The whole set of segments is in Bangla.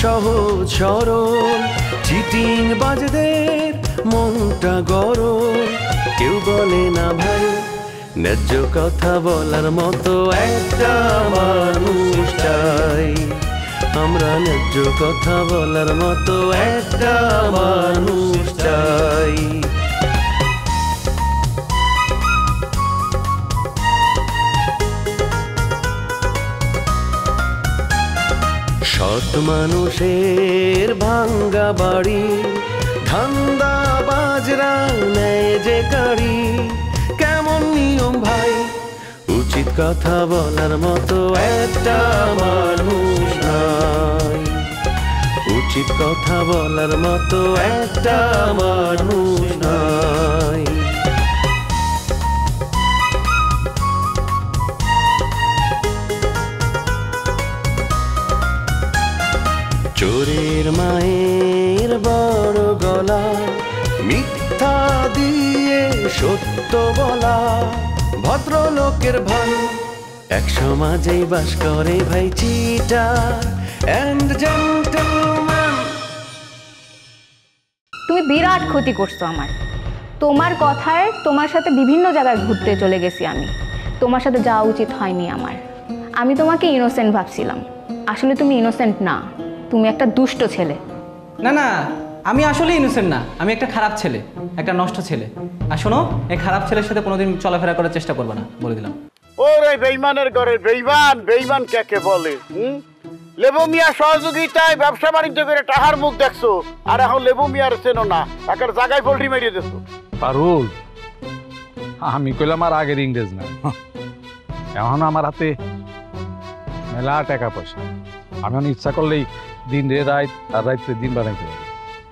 সহজ সরল চিটিং বাজদের মনটা গরম, কেউ বলে না ভাই ন্যায্য কথা বলার মতো একটা মানুষ চাই। আমরা ন্যায্য কথা বলার মতো একটা মানুষ চাই। সৎ মানুষের ভাঙ্গা বাড়ি, ধান্দা বাজরা নেয় যে গাড়ি, কেমন নিয়ম ভাই উচিত কথা বলার মতো একটা মানুষ নাই। উচিত কথা বলার মতো একটা মানুষ নাই। চোরের মায়ের বড় গলা, মিথ্যা দিয়ে সত্য বলা, ভদ্রলোকের ভাই এক সমাজেই বাস করে ভাই চিটার এন্ড জেন্টলম্যান। তুমি বিরাট ক্ষতি করছো আমার। তোমার কথায় তোমার সাথে বিভিন্ন জায়গায় ঘুরতে চলে গেছি আমি। তোমার সাথে যাওয়া উচিত হয়নি আমার। আমি তোমাকে ইনোসেন্ট ভাবছিলাম, আসলে তুমি ইনোসেন্ট না, তুমি একটা দুষ্ট ছেলে। না না, আমি আসলে ইনোসেন্ট না, আমি একটা খারাপ ছেলে, একটা নষ্ট ছেলে। আর শোনো, এই খারাপ ছেলের সাথে কোনোদিন চলাফেরা করার চেষ্টা করবে না, বলে দিলাম। ওরে বেইমানের ঘরে বেইমান, বেইমান কাকে বলে? লেবু মিয়া সহযোগিতায় ব্যবসা বাণিজ্য করে টাহার মুখ দেখছো, আর এখন লেবু মিয়ার চেনো না, একের জায়গায় পোল্ট্রি মেরিয়ে দিছো। পারুল, আমি কইলাম আর আগের ইংরেজ না, এখন আমার হাতে মেলা টাকা পয়সা, আমি ইচ্ছা করলেই দিন রে রাত আর রাত্রে দিন বানাইতে পারি,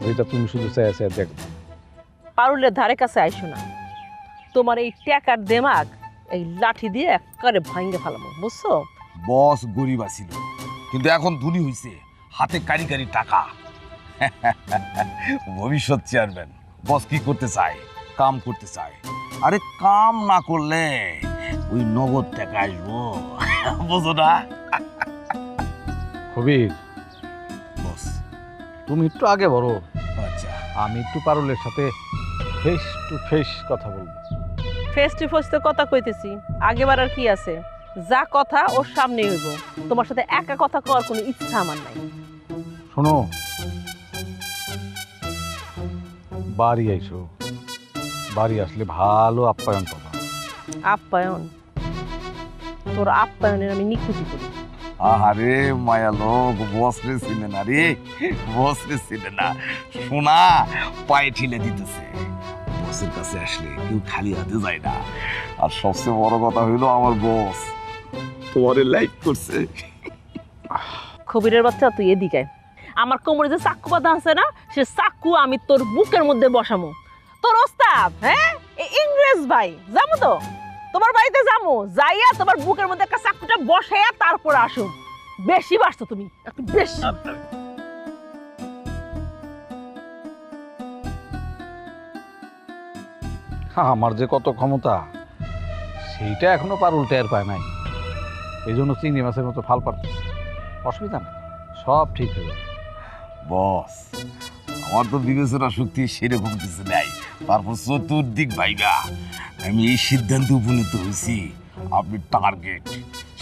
যেটা তুমি শুধু চাই দেখো। পারুলের ধারে কাছে আইসো না, তোমার এই টাকার দেমাগ এই লাঠি দিয়ে একেবারে ভাঙ্গে ফেলাবো, বুঝছো? বস গরিব আছিল, কিন্তু এখন ধনী হইছে, হাতে কারি কারি টাকা। ভবিষ্যৎ চেয়ারম্যান। বস কি করতে চায়? কাম করতে চায়। আরে কাম না করলে ওই নগদ টাকা আসবো, বুঝো না? কবির বস, তুমি একটু আগে বলো, আচ্ছা আমি একটু পারুলের সাথে ফেস টু ফেস কথা বলবো। ফেস টু ফেস তো কথা কইতেছি, আগেবার আর কি আছে, যা কথা ওর সামনে হইব। তোমার সাথে একা কথা কওয়ার কোনো ইচ্ছা আমার নাই। শোনো, বাড়ি আইসো, বাড়ি আসলে ভালো আপ্যায়ন পাবা। আপ্যায়ন? তোর আপ্যায়নের আমি নিখুঁতি করি। আরে মায়া লোক, বস রে চিনে না রে, বস রে চিনে না। শোনা, পায়ে ঠিলে দিতেছে। বসের কাছে আসলে কেউ খালি হাতে যায় না। আর সবচেয়ে বড় কথা হইলো, আমার বস তোমারে লাইক করছে। খবিরের বাচ্চা, তুই এদিকে। আমার কোমরে যে চাক্কু বাঁধা আছে না, সে চাক্কু আমি তোর বুকের মধ্যে বসামো। তোর ওস্তাদ, হ্যাঁ, ইংরেজ ভাই, যাবো তো তোমার বাড়িতে, যাবো, যাইয়া তোমার বুকের মধ্যে একটা চাক্কুটা বসাইয়া তারপর আসো। বেশি বাসছো তুমি, একটু বেশি। আমার যে কত ক্ষমতা সেইটা এখনো পারুল টের পায় নাই, এই জন্য চিংড়ি মাছের মতো ফাল পারতেছে। অসুবিধা নেই, সব ঠিক হয়ে যাবে। বস, আমার তো বিবেচনা শক্তি সেরকম কিছু নাই, তারপর চতুর্দিক ভাইবা আমি এই সিদ্ধান্তে উপনীত হয়েছি, আপনি টার্গেট,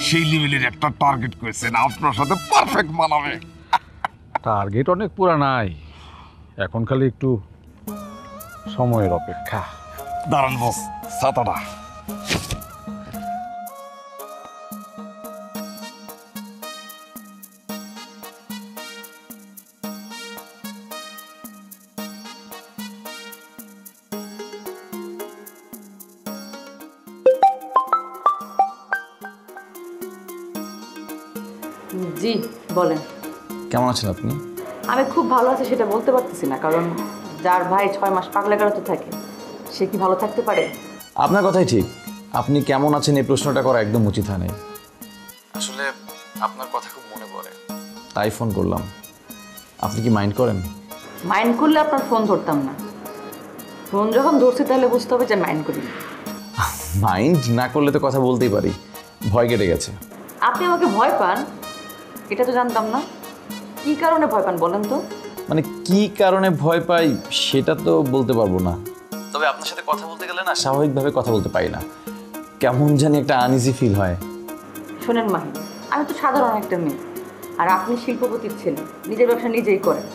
সেই লেভেলের একটা টার্গেট করেছেন, আপনার সাথে পারফেক্ট মানাবে। টার্গেট অনেক পুরানাই, এখন খালি একটু সময়ের অপেক্ষা। দাঁড়ান বস, ছাতাটা। জি বলেন। কেমন আছেন আপনি? আমি খুব ভালো আছি সেটা বলতে পারতেছি না, কারণ যার ভাই 6 মাস পাগলা গারোতে থাকে সে কি ভালো থাকতে পারে? আপনার কথাই ঠিক, আপনি কেমন আছেন এই প্রশ্নটা করা একদম উচিত হয় নাই। আসলে আপনার কথা খুব মনে পড়ে, তাই ফোন করলাম। আপনি কি মাইন্ড করেন? মাইন্ড করলে আপনার ফোন ধরতাম না, ফোন যখন ধরছি তাহলে বুঝতে হবে যে মাইন্ড করি। মাইন্ড না করলে তো কথা বলতেই পারি, ভয় কেটে গেছে। আপনি আমাকে ভয় পান এটা তো জানতাম না। কি কারণে ভয় পান বলেন তো? মানে কি কারণে ভয় পাই সেটা তো বলতে পারবো না, তবে আপনার সাথে কথা বলতে গেলে না স্বাভাবিকভাবে কথা বলতে পারি না, কেমন জানি একটা আনইজি ফিল হয়। শোনেন মাহি, আমি তো সাধারণ একটা মেয়ে, আর আপনি শিল্পপতির ছেলে, নিজের ব্যবসা নিজেই করেন।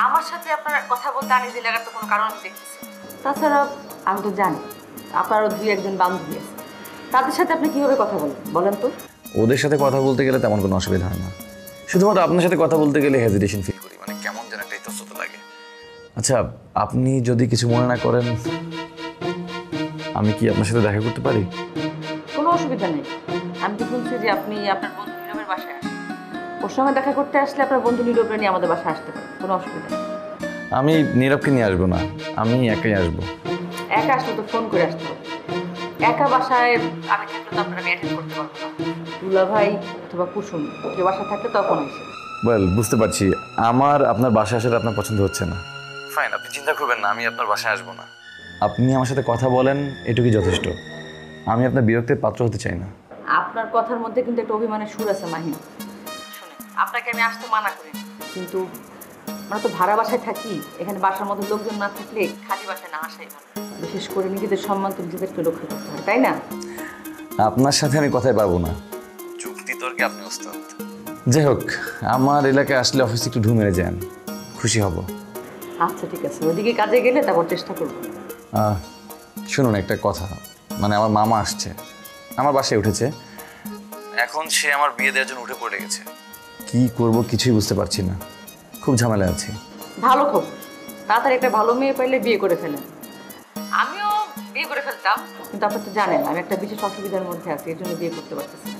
আমার সাথে আপনার কথা বলতে আনইজি লাগার তো কোনো কারণ আমি দেখতেছি। তাছাড়া আমি তো জানি আপনারও 2-1 বান্ধবী আছে, তাদের সাথে আপনি কিভাবে কথা বলেন বলেন তো? ওদের সাথে কথা বলতে গেলে তেমন কোনো অসুবিধা হয় না, শুধুমাত্র আপনার সাথে কথা বলতে গেলে হেজিটেশন ফিল করি, মানে কেমন যেন একটা ইতস্তত লাগে। আচ্ছা, আপনি যদি কিছু মনে না করেন, আমি কি আপনার সাথে দেখা করতে পারি? কোনো অসুবিধা নেই। আমি তো শুনছি যে আপনি আপনার বন্ধু নীরবের বাসায় আসেন। ওর সঙ্গে দেখা করতে আসলে আপনার বন্ধু নীরবকে নিয়ে আমাদের বাসায় আসতে পারে, কোনো অসুবিধা নেই। আমি নীরবকে নিয়ে আসবো না, আমি একাই আসবো। একা আসলে তো ফোন করে আসতে হবে। একা বাসায় আমি থাকলে তো আপনারা অ্যাটেন্ড করতে পারবো না। দুলা ভাই অথবা কুসুম কেউ বাসায় থাকলে তখন আসে। ওয়েল, বুঝতে পারছি আমার আপনার বাসায় আসাটা আপনার পছন্দ হচ্ছে না। ফাইন, আপনি চিন্তা করবেন না, আমি আপনার বাসায় আসবো না। আপনি আমার সাথে কথা বলেন, এটুকুই যথেষ্ট। আমি আপনার বিরক্তির পাত্র হতে চাই না। আপনার কথার মধ্যে কিন্তু একটা অভিমানের সুর আছে মাহিন। শুনে, আপনাকে আমি আসতে মানা করি, কিন্তু আমরা তো ভাড়া বাসায় থাকি, এখানে বাসার মধ্যে লোকজন না থাকলে খালি বাসায় না আসাই ভালো। বিশেষ করে নিজেদের সম্মান তো নিজেদেরকে রক্ষা করতে হয়, তাই না? আপনার সাথে আমি কথাই পারবো না, যুক্তি তর্কে আপনি ওস্তাদ। যাই হোক, আমার এলাকায় আসলে অফিসে একটু ঢু মেরে যান, খুশি হব। আচ্ছা ঠিক আছে, ওইদিকে কাজে গেলে তারপর চেষ্টা করবো। শুনুন একটা কথা, মানে আমার মামা আসছে, আমার বাসায় উঠেছে, এখন সে আমার বিয়ে দেওয়ার জন্য উঠে পড়ে গেছে। কি করব কিছুই বুঝতে পারছি না, খুব ঝামেলা আছে। ভালো খবর, তাড়াতাড়ি একটা ভালো মেয়ে পাইলে বিয়ে করে ফেলেন। আমিও বিয়ে করে ফেলতাম, কিন্তু আপনি তো জানেন আমি একটা বিশেষ অসুবিধার মধ্যে আছি, এর জন্য বিয়ে করতে পারতেছি না।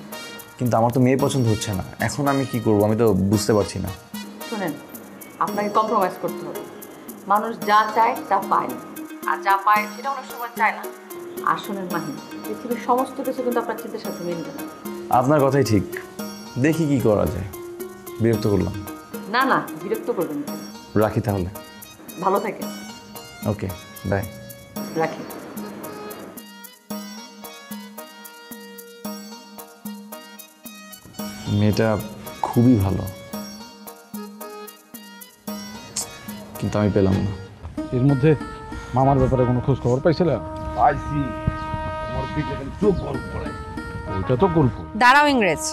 কিন্তু আমার তো মেয়ে পছন্দ হচ্ছে না, এখন আমি কি করব আমি তো বুঝতে পারছি না। শুনেন, আপনাকে কম্প্রোমাইজ করতে হবে। মানুষ যা চায় তা পায় না, আর যা পায় সেটা অনেক সময় চায় না। আর শোনেন মাহিন, পৃথিবীর সমস্ত কিছু কিন্তু আপনার চিন্তার সাথে মিলবে না। আপনার কথাই ঠিক, দেখি কি করা যায়। বিরক্ত করলাম। না না, বিরক্ত করবেন না। রাখি তাহলে। ভালো থাকেন। ওকে, বাই। রাখি। মেয়েটা খুবই ভালো, কিন্তু আমি পেলাম না। এর মধ্যে মামার ব্যাপারে কোনো খোঁজ খবর পাইছিলাম? পাইছি, আমার পিঠে চোখ গল্প করে। ওইটা তো গল্প। দাঁড়াও ইংরেজ,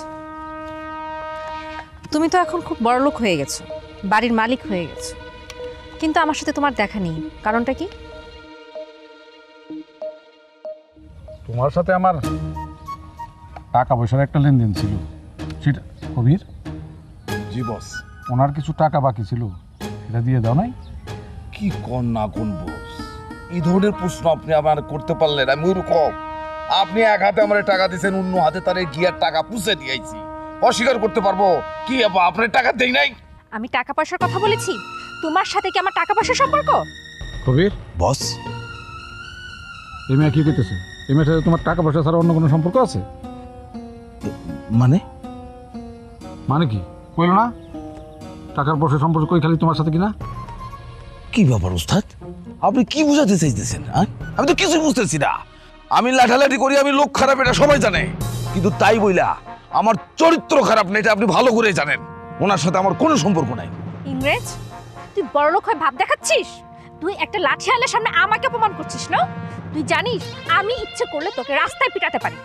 তুমি তো এখন খুব বড়লোক হয়ে গেছো, বাড়ির মালিক হয়ে গেছো, কিন্তু আমার সাথে তোমার দেখা নেই, কারণটা কি? তোমার সাথে আমার টাকা পয়সার একটা লেনদেন ছিল, সেটা কবির। জি বস। ওনার কিছু টাকা বাকি ছিল, সেটা দিয়ে দাও নাই? কি কোন না কোন বস, এই ধরনের প্রশ্ন আপনি আমার করতে পারলেন? আমি ওইরকম, আপনি এক হাতে আমার টাকা দিয়েছেন, অন্য হাতে তার গিয়ার টাকা পুষে দিয়েছি, অস্বীকার করতে পারবো কি? আপনার টাকা দেই নাই? আমি টাকা পয়সার কথা বলেছি? তোমার সাথে কি আমার টাকা পয়সার সম্পর্ক? কবির বস, এই মেয়ে কি করতেছে? এই মেয়ের সাথে তোমার টাকা পয়সা ছাড়া অন্য কোনো সম্পর্ক আছে? মানে মানে কি কইল না? টাকার পয়সা সম্পর্ক কই খালি তোমার সাথে কিনা? কি ব্যাপার ওস্তাদ, আপনি কি বুঝাতে চাইতেছেন? আমি তো কিছুই বুঝতেছি না। আমি লাঠালাঠি করি, আমি লোক খারাপ, এটা সবাই জানে, কিন্তু তাই বইলা আমার চরিত্র খারাপ না এটা আপনি ভালো করে জানেন। ওনার সাথে আমার কোনো সম্পর্ক নাই। ইংরেজ, তুই বড়লোক হয়ে ভাব দেখাচ্ছিস? তুই একটা লাঠিয়ালের সামনে আমাকে অপমান করছিস না? তুই জানিস আমি ইচ্ছে করলে তোকে রাস্তায় পিটাতে পারি।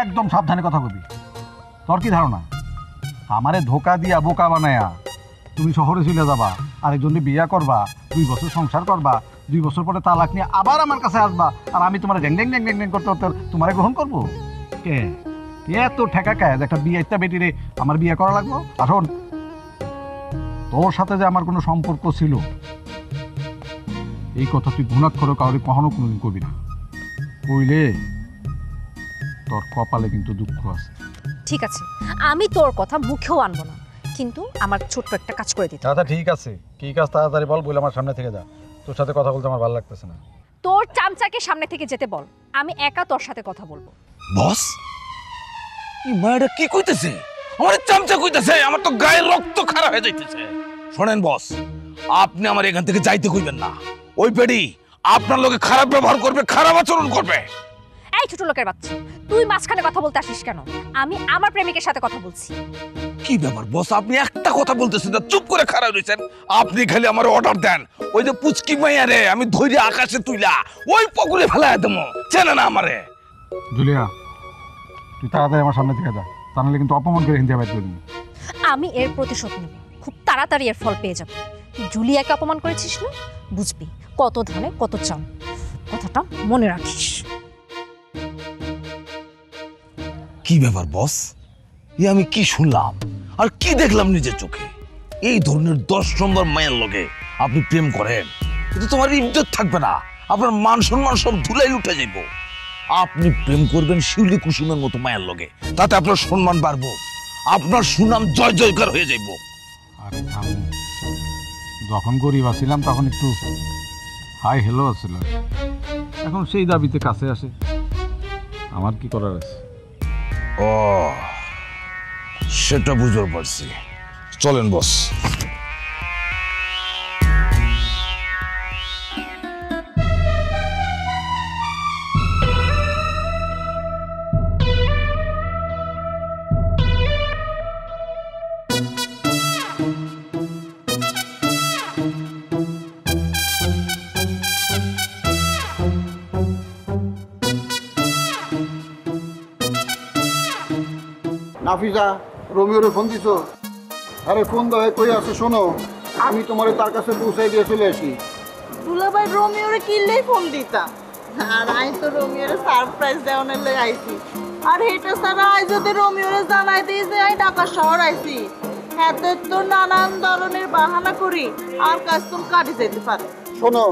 একদম সাবধানে কথা কবি। তোর কি ধারণা আমারে ধোকা দিয়া বোকা বানায়া তুমি শহরে চলে যাবা, আরেকজনকে বিয়া করবা, 2 বছর সংসার করবা, 2 বছর পরে তালাক নিয়ে আবার আমার কাছে আসবা, আর আমি তোমার ড্যাং ড্যাং ড্যাং ড্যাং ড্যাং করতে করতে তোমারে গ্রহণ করবো? কে এত ঠেকা কায় একটা বিয়ে একটা বেটিরে আমার বিয়ে করা লাগবো? আসুন, তোর সাথে যে আমার কোনো সম্পর্ক ছিল এই কথা তুই ঘুণাক্ষরে কাউরে কখনো কোনোদিন কবি না। কইলে তোর কপালে কিন্তু দুঃখ আছে। ঠিক আছে, আমি তোর কথা মুখেও আনবো না, কিন্তু আমার ছোট্ট একটা কাজ করে দিতে। দাদা ঠিক আছে, কি কাজ তাড়াতাড়ি বল, বলে আমার সামনে থেকে যা। তোর সাথে কথা বলতে আমার ভালো লাগতেছে না। তোর চামচাকে সামনে থেকে যেতে বল, আমি একা তোর সাথে কথা বলবো। বস, এই মায়েরা কি কইতেছে? আমার চামচা কইতেছে, আমার তো গায়ের রক্ত খারাপ হয়ে যাইতেছে। শোনেন বস, আপনি আমার এখান থেকে যাইতে কইবেন না। ওই পেডি আপনার লোকে খারাপ ব্যবহার করবে, খারাপ আচরণ করবে। এই ছোট লোকের বাচ্চা, তুই মাঝখানে কথা বলতে আসিস কেন? আমি আমার প্রেমিকের সাথে কথা বলছি। কি ব্যাপার বস, আপনি একটা কথা বলতেছেন না, চুপ করে খাড়া রয়েছেন। আপনি খালি আমার অর্ডার দেন, ওই যে পুচকি মাইয়া রে আমি ধৈর্য আকাশে তুইলা ওই পকুলে ফেলায় দেবো, চেনে না আমারে। জুলিয়া, তুই তাড়াতাড়ি আমার সামনে থেকে যা, তা নাহলে কিন্তু অপমান করে হিন্দি বাইর করবি। আমি এর প্রতিশোধ নেব, খুব তাড়াতাড়ি এর ফল পেয়ে যাব। তুই জুলিয়াকে অপমান করেছিস না, বুঝবি কত ধানে কত চাল। কথাটা মনে রাখিস। কি ব্যাপার বস, আমি কি শুনলাম আর কি দেখলাম নিজের চোখে? এই ধরনের 10 নম্বর মায়ের লগে আপনি প্রেম করেন, কিন্তু তোমার ইজ্জত থাকবে না, আপনার মান সম্মান সব ধুলাই উঠে যাইব। আপনি প্রেম করবেন শিউলি কুসুমের মতো মায়ের লগে, তাতে আপনার সম্মান বাড়বো, আপনার সুনাম জয় জয়কার হয়ে যাইব। আরে থামো, যখন গরিব আছিলাম তখন একটু হাই হ্যালো আছিল, এখন সেই দাবিতে কাছে আসে, আমার কি করার আছে? ও সেটা বুঝতে পারছি, চলেন বস। নাফিজা, রোমিওরে ফোন দিছো? আরে ফোন দাও, কই আছে শোনো, আমি তোমারে তার কাছে পৌঁছাই দিয়ে চলে আসি। দুলাভাই রোমিওরে কিনলেই ফোন দিতাম, আর আই তো রোমিওরে সারপ্রাইজ দেওয়ার লাগে আইছি। আর এটা ছাড়া আই যদি রোমিওরে জানাই দিই যে আই ঢাকা শহর আইছি, এতে তো নানান ধরনের বাহানা করি আর কাস্টম কাটি যেতে পারে। শোনো,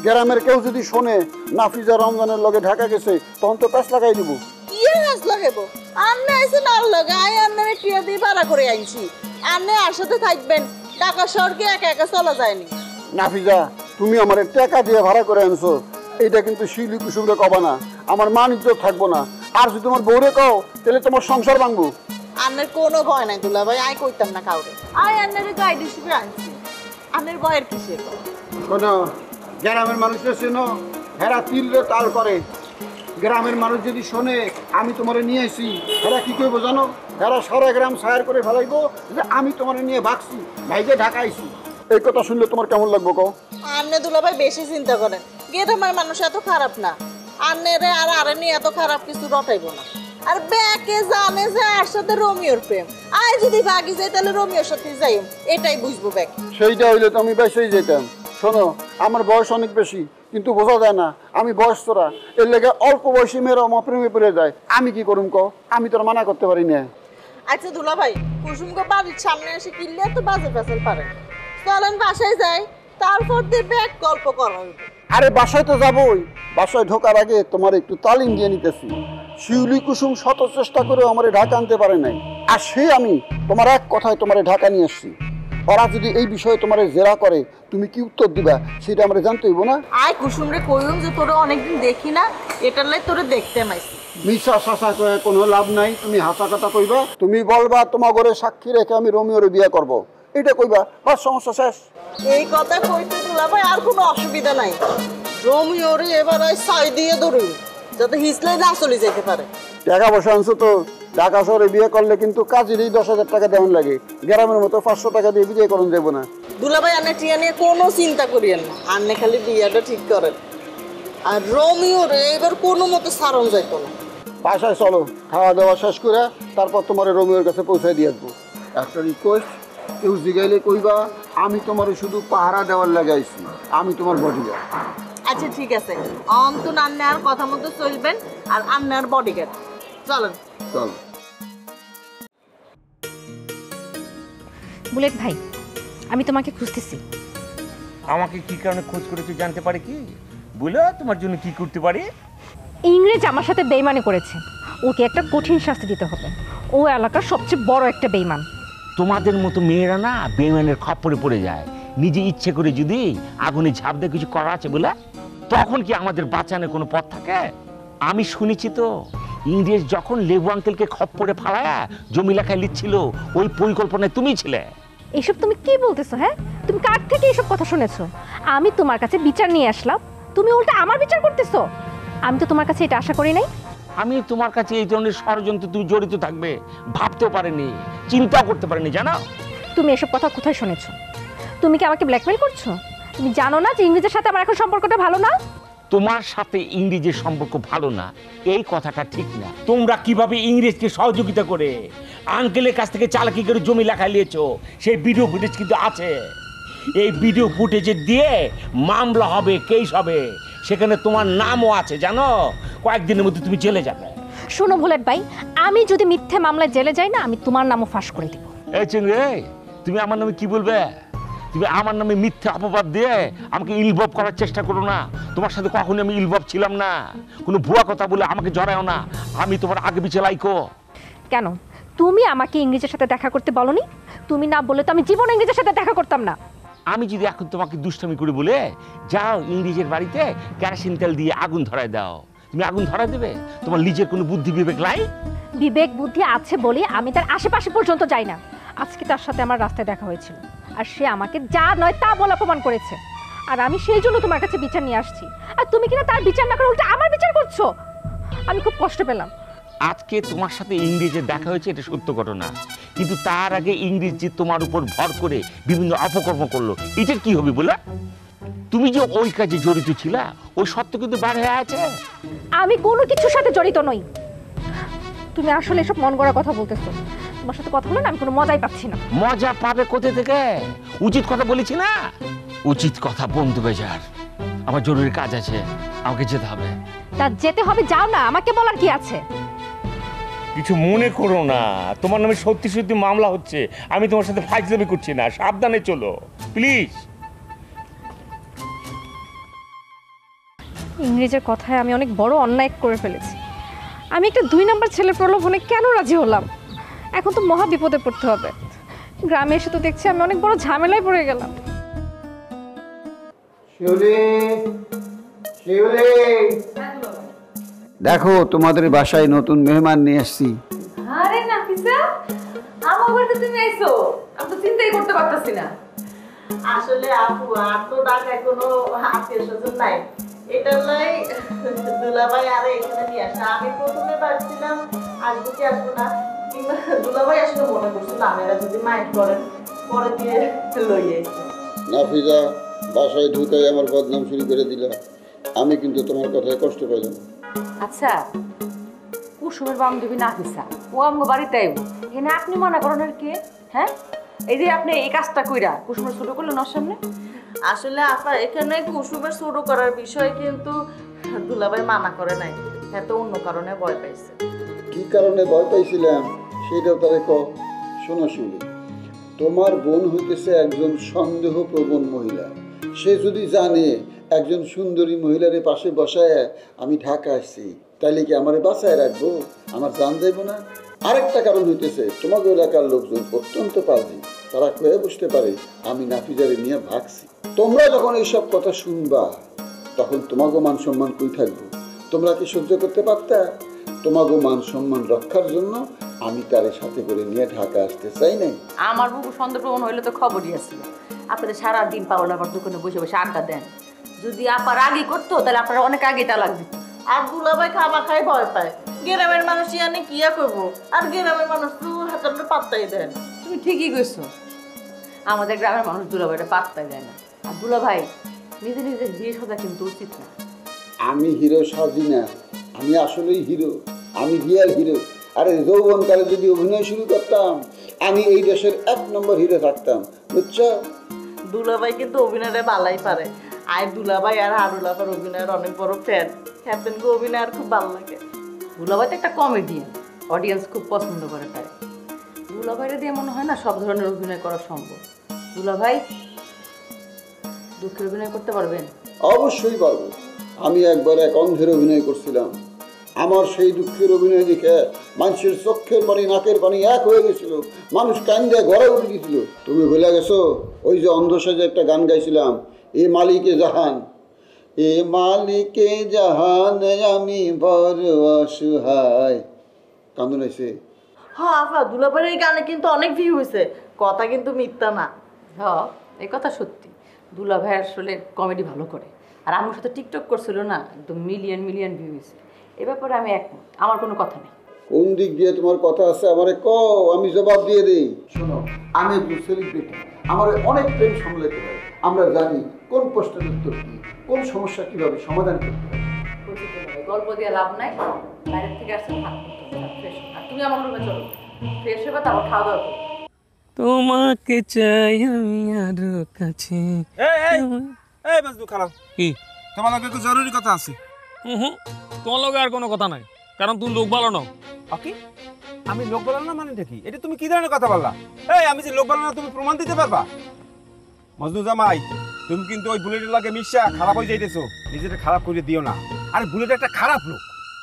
গ্রামের কেউ যদি শোনে নাফিজা রমজানের লগে ঢাকা গেছে, তখন তো প্যাঁচ লাগাই দিব। কি হাস লাগাবো? আন্নে আইছে না লগে, আই আন্নারে টিয়া দিয়ে ভাড়া করে আইছি। আন্নে আর সাথে থাকবেন, ঢাকা শহরকে একা একা চলা যায়নি। নাফিজা, তুমি আমার টাকা দিয়ে ভাড়া করে আনছো, এইটা কিন্তু শিউলি কুসুমরে কবা না, আমার মান ইজ্জত থাকবো না। আর যদি তোমার বউরে কও, তাহলে তোমার সংসার ভাঙবো। আন্নের কোনো ভয় নাই দুলাভাই, আই কইতাম না কাউরে, আই আন্নারে গাইড হিসেবে আনছি। আন্নের ভয়ের কিসের? শোনো, গ্রামের মানুষের শোনো, হেরা তিলরে তাল করে। গ্রামের মানুষ যদি শোনে আমি তোমারে নিয়ে আসি, হেরা কি করবো জানো? হেরা সারা গ্রাম সায়ার করে ফেলাইবো যে আমি তোমারে নিয়ে ভাগছি, ভাইকে ঢাকাইছি। এই কথা শুনলে তোমার কেমন লাগবো কও? আন্নে দুলাভাই বেশি চিন্তা করেন, গ্রামের মানুষ এত খারাপ না। আন্নেরে আর আরে নিয়ে এত খারাপ কিছু রটাইবো না। আর ব্যাকে জানে যে আর সাথে রোমিওর প্রেম, আয় যদি ভাগি যাই তাহলে রোমিওর সাথে যাই, এটাই বুঝবো ব্যাক। সেইটা হইলে তো আমি বেঁচেই যেতাম। শোনো, আমার বয়স অনেক বেশি, কিন্তু বোঝা যায় না আমি বয়স তোরা, এর লেগে অল্প বয়সী মেয়েরা আমার প্রেমে পড়ে যায়। আমি কি করুম কও? আমি তোর মানা করতে পারি না। আচ্ছা দুলাভাই, কুসুমকে বাড়ির সামনে এসে কিনলে তো বাজে ফেসাল পারে, চলেন বাসায় যাই, তারপর দিয়ে ব্যাক গল্প করা হইবে। আরে বাসায় তো যাবোই, বাসায় ঢোকার আগে তোমার একটু তালিম দিয়ে নিতেছি। শিউলি কুসুম শত চেষ্টা করেও আমারে ঢাকা আনতে পারে নাই, আর সে আমি তোমার এক কথায় তোমারে ঢাকা নিয়ে আসছি। ওরা যদি এই বিষয়ে তোমারে জেরা করে, তুমি কি উত্তর দিবা সেটা আমরা জানতে হইব না? আয় কুসুমরে কইম যে তোরে অনেকদিন দেখি না, এটার লাই তোরে দেখতে মাইছি। মিশা শাসা কয়ে কোনো লাভ নাই, তুমি হাসা কথা কইবা, তুমি বলবা তোমার ঘরে সাক্ষী রেখে আমি রোমিওরে বিয়ে করব, এটা কইবা, বাস সমস্যা শেষ। এই কথা কইতে দুলাভাই আর কোনো অসুবিধা নাই, রোমিওরে এবার আই সাই দিয়ে ধরুন যাতে হিসলাই না চলে যেতে পারে। টাকা পয়সা আনছো তো, ঢাকা শহরে বিয়ে করলে কিন্তু কাজেরই 10,000 টাকা দেওয়ান লাগে, গ্রামের মতো 500 টাকা দিয়ে বিয়ে করুন যাবো না। দুলাভাই আন্নে টিয়া নিয়ে কোনো চিন্তা করিয়েন না, আন্নে খালি বিয়াটা ঠিক করেন। আর রোমিওরে এবার কোনো মতো সারণ যাইতো না। বাসায় চলো, খাওয়া দাওয়া শেষ করে তারপর তোমার রোমিওর কাছে পৌঁছায় দিয়ে আসবো। একটা রিকোয়েস্ট, কেউ জিগাইলে কইবা আমি তোমার শুধু পাহারা দেওয়ার লাগাইছি, আমি তোমার বডিগার্ড। আচ্ছা ঠিক আছে, অন্তু আন্নে আর কথা মতো চলবেন, আর আন্নে আর বডিগার্ড। চলেন চলো। বুলেট ভাই, আমি তোমাকে খুঁজতেছি। আমাকে কি কারণে খোঁজ করে তুই জানতে পারি কি? বলো তোমার জন্য কি করতে পারি? ইংরেজ আমার সাথে বেইমানি করেছে, ওকে একটা কঠিন শাস্তি দিতে হবে। ও এলাকার সবচেয়ে বড় একটা বেইমান। তোমাদের মতো মেয়েরা না বেইমানের খপ্পরে পড়ে যায়, নিজে ইচ্ছে করে যদি আগুনে ঝাঁপ দিয়ে কিছু করা আছে বলে, তখন কি আমাদের বাঁচানোর কোনো পথ থাকে? আমি শুনেছি তো ইংরেজ যখন লেবু আঙ্কেলকে খপ্পরে ফালায়া জমি লেখায় লিখছিল, ওই পরিকল্পনায় তুমি ছিলে। এসব তুমি কি বলতেছো? হ্যাঁ, তুমি কার থেকে এসব কথা শুনেছো? আমি তোমার কাছে বিচার নিয়ে আসলাম, তুমি উল্টা আমার বিচার করতেছো। আমি তো তোমার কাছে এটা আশা করি নাই। আমি তোমার কাছে এই ধরনের ষড়যন্ত্র তুমি জড়িত থাকবে ভাবতেও পারিনি, চিন্তাও করতে পারিনি, জানো? তুমি এসব কথা কোথায় শুনেছো? তুমি কি আমাকে ব্ল্যাকমেল করছো? তুমি জানো না যে ইংরেজের সাথে আমার এখন সম্পর্কটা ভালো না? তোমার সাথে ইংরেজের সম্পর্ক ভালো না এই কথাটা ঠিক না। তোমরা কিভাবে ইংরেজকে সহযোগিতা করে আঙ্কেলের কাছ থেকে চালাকি করে জমি লেখা নিয়েছো সেই ভিডিও ফুটেজ কিন্তু আছে। এই ভিডিও ফুটেজে দিয়ে মামলা হবে, কেস হবে, সেখানে তোমার নামও আছে, জানো? কয়েকদিনের মধ্যে তুমি জেলে যাবে। শোনো বুলেট ভাই, আমি যদি মিথ্যে মামলায় জেলে যাই না, আমি তোমার নামও ফাঁস করে দেব। এই চিংড়ি, তুমি আমার নামে কি বলবে? তুমি আমার নামে মিথ্যে অপবাদ দিয়ে আমাকে ইনভলভ করার চেষ্টা করো না। তোমার সাথে কখনো আমি ইনভলভ ছিলাম না। কোনো ভুয়া কথা বলে আমাকে জড়াও না। আমি তোমার আগে পিছে লাইকো। কেন তুমি আমাকে ইংরেজের সাথে দেখা করতে বলনি? তুমি না বললে তো আমি জীবনে ইংরেজের সাথে দেখা করতাম না। আমি যদি এখন তোমাকে দুষ্টামি করে বলে যাও ইংরেজের বাড়িতে কেরোসিন তেল দিয়ে আগুন ধরায় দাও, তুমি আগুন ধরায় দেবে? তোমার নিজের কোনো বুদ্ধি বিবেক নাই? বিবেক বুদ্ধি আছে বলে আমি তার আশেপাশে পর্যন্ত যাই না। আজকে তার সাথে আমার রাস্তায় দেখা হয়েছিল, আর সে আমাকে যা নয় তা বলে অপমান করেছে। আর আমি সেই জন্য তোমার কাছে বিচার নিয়ে আসছি, আর তুমি কিনা তার বিচার না করে উল্টা আমার বিচার করছো। আমি খুব কষ্ট পেলাম। আজকে তোমার সাথে ইংরেজের দেখা হয়েছে, এটা সত্য ঘটনা, কিন্তু তার আগে ইংরেজ যে তোমার উপর ভর করে বিভিন্ন অপকর্ম করলো, এটার কি হবে বলে? তুমি যে ওই কাজে জড়িত ছিলা ওই সত্য কিন্তু বার হয়ে আছে। আমি কোনো কিছুর সাথে জড়িত নই। তুমি আসলে এসব মন গড়া কথা বলতেছো। তোমার সাথে কথা বলে না আমি কোনো মজাই পাচ্ছি না। মজা পাবে কোথা থেকে? উচিত কথা বলেছি না? উচিত কথা বন্ধু বেজার, আমার জরুরি কাজ আছে, আমাকে যেতে হবে। তা যেতে হবে, যাও না, আমাকে বলার কি আছে? কিছু মনে করো না, তোমার নামে সত্যি সত্যি মামলা হচ্ছে, আমি তোমার সাথে ফাইজলামি করছি না, সাবধানে চলো প্লিজ। ইংরেজের কথায় আমি অনেক বড় অন্যায় করে ফেলেছি। আমি একটা 2 নাম্বার ছেলের প্রলোভনে কেন রাজি হলাম? এখন তো মহা বিপদে পড়তে হবে। গ্রামে এসে তো দেখছি আমি অনেক বড় ঝামেলায় পড়ে গেলাম। দেখো তোমাদের বাসায় নতুন মেহমান নিয়ে আসছি। আরে নাফিসা, আমার বাড়িতে তুমি আইছো, আমি তো চিন্তাই করতে পারতাছি না। আসলে আপু আর তো ঢাকায় কোনো আত্মীয় স্বজন নাই, এটার লাই দুলাভাই আরে এখানে নিয়ে আসে। আমি প্রথমে ভাবছিলাম আসবো কি আসবো না, কিংবা দুলাভাই আসলে মনে করছিল আমরা যদি মাইন্ড করেন পরে দিয়ে লইয়ে। নাফিজা, বাসায় ঢুকাই আমার বদনাম শুরু করে দিলা। আমি কিন্তু তোমার কথায় কষ্ট পেলাম। আচ্ছা, কুসুমের বান্ধবী নাফিসা, ও আমার বাড়িতে আইব, এখানে আপনি মনে করেন আর কি? হ্যাঁ, এই যে আপনি এই কাজটা কইরা কুসুমের শুরু করলেন ওর সামনে। আসলে আপা এখানে কুসুমের শুরু করার বিষয় কিন্তু দুলাভাই মানা করে নাই, এত অন্য কারণে ভয় পাইছে। কি কারণে ভয় পাইছিলাম সেটাও তারে ক। শোনো শিউলি, তোমার বোন হইতেছে একজন সন্দেহপ্রবণ মহিলা। সে যদি জানে একজন সুন্দরী মহিলার পাশে বসায় আমি ঢাকা আসছি, তাইলে কি আমারে বাঁচায় রাখবো? আমার জান যাইব না? আরেকটা কারণ হইতেছে তোমাকে এলাকার লোকজন অত্যন্ত পাজি, তারা কয়ে বুঝতে পারে আমি নাফিজারে নিয়ে ভাগছি। তোমরা যখন এইসব কথা শুনবা তখন তোমাকে মান সম্মান কই থাকবো? তোমরা কি সহ্য করতে পারতা? তোমাকে মান সম্মান রক্ষার জন্য আমি তারে সাথে করে নিয়ে ঢাকা আসতে চাই নাই। আমার বুবু সন্দেহপ্রবণ হইলে তো খবরই আসছিল। আপনাদের সারাদিন পাওয়ার আবার দোকানে বসে বসে আড্ডা দেন। যদি আপার আগে করতো তাহলে আপনারা অনেক আগে তালাক দিত। আর দুলাভাই খাবার খাই ভয় পায়, গ্রামের মানুষ ইয়ানে কিয়া করবো, আর গ্রামের মানুষ তো হাতে পাত্তাই দেন। তুমি ঠিকই কইছো, আমাদের গ্রামের মানুষ দুলাভাইটা পাত্তাই দেয় না। আর দুলাভাই নিজে নিজের বিয়ে সাজা কিন্তু উচিত না। আমি হিরো সাজি না, আমি আসলেই হিরো, আমি রিয়াল হিরো। আরে যৌবনকালে যদি অভিনয় শুরু করতাম আমি এই দেশের 1 নম্বর হিরো থাকতাম, বুঝছো? দুলাভাই কিন্তু অভিনয়টা ভালাই পারে। আর দুলাভাই আর হারুল আপার অভিনয়ের অনেক বড় ফ্যান। ক্যাপ্টেনকে অভিনয় আর খুব ভালো লাগে। দুলাভাই তো একটা কমেডিয়ান, অডিয়েন্স খুব পছন্দ করে তাই। দুলাভাইরে দিয়ে মনে হয় না সব ধরনের অভিনয় করা সম্ভব। দুলাভাই দুঃখের অভিনয় করতে পারবেন? অবশ্যই পারবো। আমি একবার এক অন্ধের অভিনয় করছিলাম, আমার সেই দুঃখের অভিনয় দেখে মানুষের চোখের পানি নাকের পানি এক হয়ে গেছিল, মানুষ কান্দে ঘরে উঠে গেছিল। তুমি ভুলে গেছো ওই যে অন্ধ সাজে একটা গান গাইছিলাম, এ মালিকে জাহান, এ মালিকে জাহান আমি বড় অসহায়। কান্দন হয়েছে। হ্যাঁ আফা, দুলাভাইয়ের এই গানে কিন্তু অনেক ভিউ হয়েছে, কথা কিন্তু মিথ্যা না। হ্যাঁ, এই কথা সত্যি। দুলাভাই আসলে কমেডি ভালো করে। আর আমার সাথে টিকটক করছিল না, একদম মিলিয়ন মিলিয়ন ভিউ হয়েছে। এ ব্যাপারে আমি একমত, আমার কোনো কথা নেই। কোন দিক দিয়ে তোমার কথা আছে আমারে কও, আমি জবাব দিয়ে দিই। শোনো, আমি একজন সেলিব্রিটি, আমার অনেক প্রেম সামলাতে পারি। আমরা জানি কোন প্রশ্নের উত্তর কি, কোন সমস্যা কিভাবে সমাধান করতে হবে। গল্প দিয়ে লাভ নাই, বাইরের থেকে আসছে ফ্রেশ। আর তুমি আমার রুমে চলো, ফ্রেশ হবে তারপর খাওয়া দাওয়া করো। তোমাকে চাই আমি আরো কাছে। এই বাজদু খারাপ কি তোমার লগে তো জরুরি কথা আছে। তোমার লগে আর কোনো কথা নাই, কারণ তুমি লোক ভালো নাও। ওকে, আমি লোক বলার না মানে কি? এটা তুমি কি ধরনের কথা বললা? এই আমি যে লোক বলার না তুমি প্রমাণ দিতে পারবা? মজনু জামাই, তুমি কিন্তু ওই বুলেটের লাগে মিশা খারাপ হয়ে যাইতেছো, নিজেটা খারাপ করে দিও না। আরে বুলেট একটা খারাপ লোক।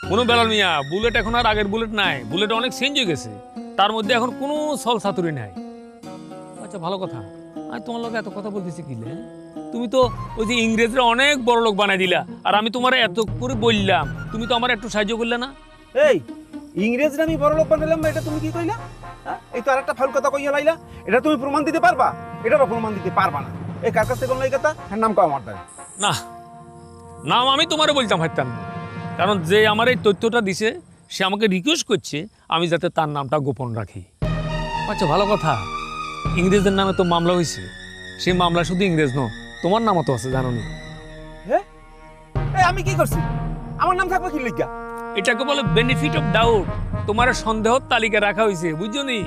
কোনো বেলাল মিয়া, বুলেট এখন আর আগের বুলেট নাই, বুলেট অনেক চেঞ্জ হয়ে গেছে, তার মধ্যে এখন কোনো সল সাতুরি নাই। আচ্ছা ভালো কথা, আমি তোমার লগে এত কথা বলতেছি কি লে? তুমি তো ওই যে ইংরেজরা অনেক বড় লোক বানাই দিলা, আর আমি তোমার এত করে বললাম, তুমি তো আমার একটু সাহায্য করলে না। এই ইংরেজরা আমি বড় লোক বানালাম, এটা তুমি কি কইলা? এই তো আরেকটা ফাউল কথা কইয়া লাইলা, এটা তুমি প্রমাণ দিতে পারবা? এটারও প্রমাণ দিতে পারবা না। এই কার কাছ থেকে কোন কথা? হ্যাঁ নাম কও আমার তাই। না, নাম আমি তোমারে বলতাম হারতাম না, কারণ যে আমার এই তথ্যটা দিছে সে আমাকে রিকোয়েস্ট করছে আমি যাতে তার নামটা গোপন রাখি। আচ্ছা ভালো কথা, ইংরেজদের নামে তো মামলা হয়েছে, সেই মামলা শুধু ইংরেজ নয়, তোমার নামও তো আছে, জানো নি? হ্যাঁ, আমি কি করছি? আমার নাম থাকবে কি লিখা? এটাকে বলে বেনিফিট অফ ডাউট, তোমার সন্দেহ তালিকা রাখা হয়েছে, বুঝছো নি?